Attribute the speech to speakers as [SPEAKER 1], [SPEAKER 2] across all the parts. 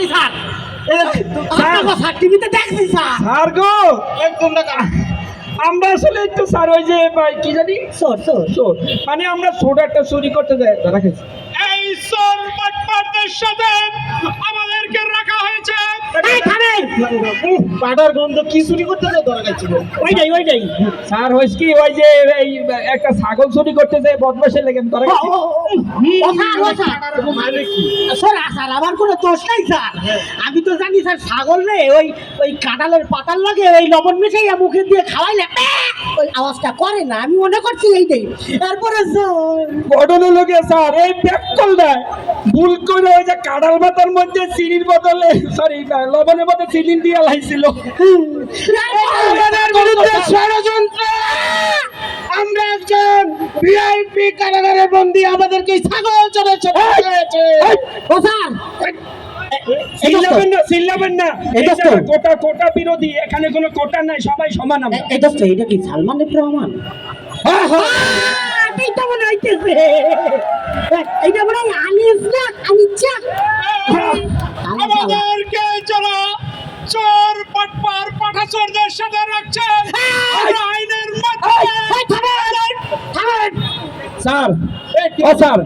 [SPEAKER 1] জানি sir. Sir টিভিতে দেখছি স্যার।
[SPEAKER 2] স্যার গো একদম না, আমরা আসলে একটু স্যার ওই যে কি জানি সোর মানে আমরা সোডাটা চুরি করতে যাই ধরা খেয়েছি।
[SPEAKER 3] এই সোর বাটপারদের সাথে আমাদেরকে রাখা হয়েছে।
[SPEAKER 2] পাটার গন্ধ কি চুরি করতে যাই ধরা খাইছি। ওইটাই স্যার হইছে কি ওই যে এই একটা ছাগল চুরি করতে যায় বদমাশের লেগে ধরা খাইছি।
[SPEAKER 1] আমার কোনো দোষ নাই স্যার। আমি তো জানি স্যার ছাগল রে ওই কাঁঠালের পাতার লাগে ওই লবণ মিশাইয়া মুখে দিয়ে খাওয়াইলে ওই আওয়াজটা করে না, আমি মনে করছি এইটাই। তারপরে
[SPEAKER 2] ঘটনা লোকে স্যার এই ব্যাককল দেয় ভুল করে ওই যে কাঁঠাল পাতার মধ্যে চিনির বদলে সরি লবণের মধ্যে চিনি দিয়ে লাইছিল। ষড়যন্ত্র। আমরা একজন ভিআইপি কারাগারে বন্দী, আমাদেরকে ছাগল চলে চলেছে।
[SPEAKER 1] ও স্যার
[SPEAKER 2] চিল্লাবেন না কোটা বিরোধী, এখানে কোনো কোটা নাই, সবাই সমান। আমরা
[SPEAKER 1] এটা কি সালমানের রহমান? এইটা মনে হইতেছে, এইটা মনে হয় আনিস না আনিচ্ছা।
[SPEAKER 3] আমাদেরকে যারা চোর পাটপার পাঠাচোরদের সাথে রাখছে আমরা আইনের
[SPEAKER 2] স্যার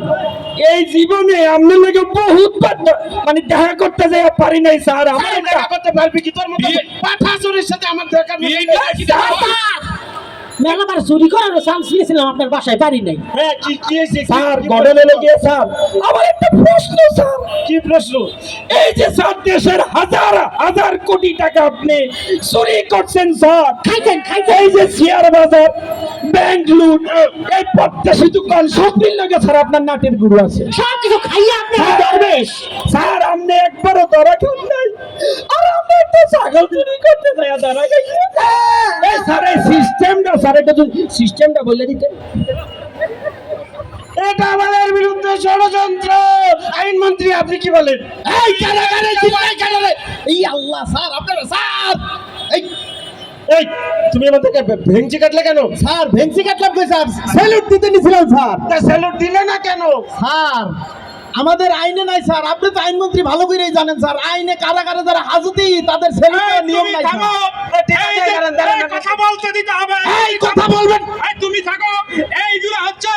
[SPEAKER 2] এই জীবনে আপনার লাগে বহুত মানে দেখা করতে যাই পারি নাই স্যার। আমরা দেখা করতে পারবি কি তোর মতো পাঠাচোরের সাথে আমার দেখা
[SPEAKER 1] মেলাবার চুরি করার চান্স নিয়েছিলাম আপনার বাসায়, পারি নাই।
[SPEAKER 2] স্যার ঘটনা লেগে স্যার আমার একটা প্রশ্ন স্যার। কি প্রশ্ন? এই যে স্যার দেশের হাজার হাজার কোটি টাকা আপনি চুরি করছেন স্যার,
[SPEAKER 1] খাইছেন
[SPEAKER 2] এই যে শেয়ার বাজার ব্যাংক লুট এই প্রত্যাশিত দোকান সব মিল লাগে স্যার আপনার নাটের গুরু আছে।
[SPEAKER 1] সব কিছু খাইয়া আপনি দরবেশ
[SPEAKER 2] স্যার আপনি একবারও ধরা খান নাই, আর আমরা একটা ছাগল চুরি করতে যাই ধরা খাইছি। এই স্যার এই সিস্টেমটা স্যার এটা যদি সিস্টেমটা বলে দিতেন। এটা আমাদের বিরুদ্ধে ষড়যন্ত্র। আইনমন্ত্রী আপনি কি বলেন? এই কারাগারে চিল্লাই কেন রে? এই আল্লাহ স্যার আপনারা স্যার এই তুমি আমাদের ভেংচি কাটলে কেন?
[SPEAKER 1] স্যার ভেংসি কাটলাম কই স্যার? স্যালুট দিতে নিছিলাম স্যার।
[SPEAKER 2] তা স্যালুট দিলে না কেন?
[SPEAKER 1] স্যার আমাদের আইনে নাই স্যার, আপনি তো আইনমন্ত্রী ভালো করেই জানেন স্যার, আইনে কারাগারে যারা হাজতি তাদের স্যালুটের নিয়ম নাই স্যার।
[SPEAKER 3] কথা বলতে দিতে হবে।
[SPEAKER 2] এই কথা বলবেন।
[SPEAKER 3] তুমি থাকো। এইগুলো হচ্ছে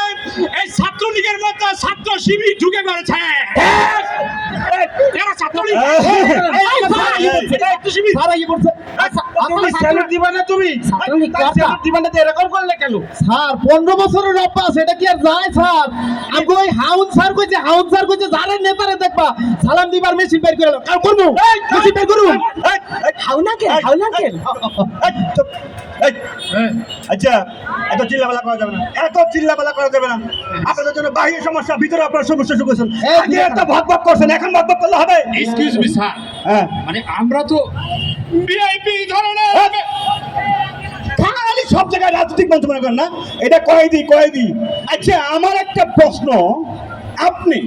[SPEAKER 3] এই ছাত্রলীগের মধ্যে ছাত্র শিবির ঢুকে পড়েছে। এরা ছাত্রলীগ
[SPEAKER 1] একটু শিবির স্যার আইয়ে পড়ছে।
[SPEAKER 2] তুমি স্যালুট দিবা না? তুমি স্যালুট দিবা না? এরকম করলে কেন?
[SPEAKER 1] স্যার 15 বছরের অভ্যাস, এটা কি আর যায় স্যার? আমি ওই হাউন স্যার কইছে যারে নেতারে দেখবা সালাম দিবার মেশিন বের করে কাল করব। মেশিন বের করুন। হাউনা কেন?
[SPEAKER 2] আচ্ছা এত চিল্লাপালা করা যাবে না, আপনাদের জন্য বাহির সমস্যা, ভিতরে আপনার সমস্যা শুনেছেন। আগে একটা ভাগ করছেন, এখন ভাগ করলে হবে?
[SPEAKER 3] এক্সকিউজ মি স্যার, মানে আমরা তো ভিআইপি ধরনের
[SPEAKER 2] খালি সব জায়গায় রাজনৈতিক মঞ্চ মনে করেন না, এটা কয়েদি। আচ্ছা আমার একটা প্রশ্ন, আপনি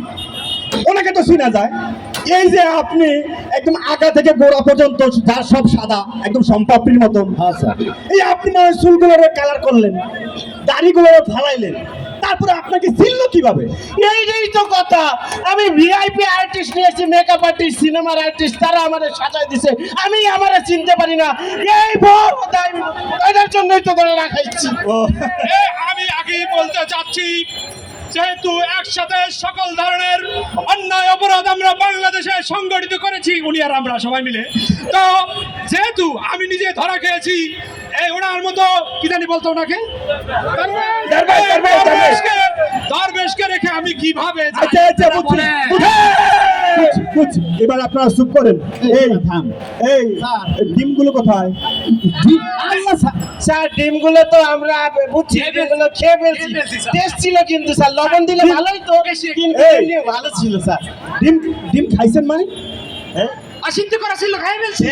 [SPEAKER 2] ওনাকে তো চিনা যায়, এই যে আপনি একদম আগা থেকে গোড়া পর্যন্ত যার সব সাদা একদম সম্পাপড়ির মতন, এই আপনি না চুলগুলো কালার করলেন, দাড়িগুলো ফালাইলেন, তারপরে আপনাকে চিনলো কিভাবে?
[SPEAKER 1] এইটাই তো কথা, আমি ভিআইপি আর্টিস্ট নিয়েছি, মেকআপ আর্টিস্ট, সিনেমার আর্টিস্ট, তারা আমাদের সাজায় দিছে, আমি আমারে চিনতে পারি না। এই বড় এটার জন্যই তো ধরে রাখাইছি।
[SPEAKER 3] আমি আগেই বলতে চাচ্ছি, যেহেতু একসাথে সকল ধরনের অন্যায় অপরাধ আমরা বাংলাদেশে সংগঠিত করেছি উনি আর আমরা সবাই মিলে, তো যেহেতু আমি নিজে ধরা খেয়েছি, এই ওনার মতো কি জানি বলতো ওনাকে দরবেশকে রেখে আমি কিভাবে?
[SPEAKER 2] আচ্ছা এবার আপনারা চুপ করেন। এই ডিমগুলো কোথায়?
[SPEAKER 1] স্যার ডিমগুলো তো আমরা বুঝছি, ডিমগুলো খেয়ে ফেলছি, টেস্ট ছিল কিন্তু স্যার, লবণ দিলে ভালোই তো, ভালো ছিল স্যার।
[SPEAKER 2] ডিম খাইছেন মানে?
[SPEAKER 3] আসিদ্ধ করা ছিল, খাই ফেলছি।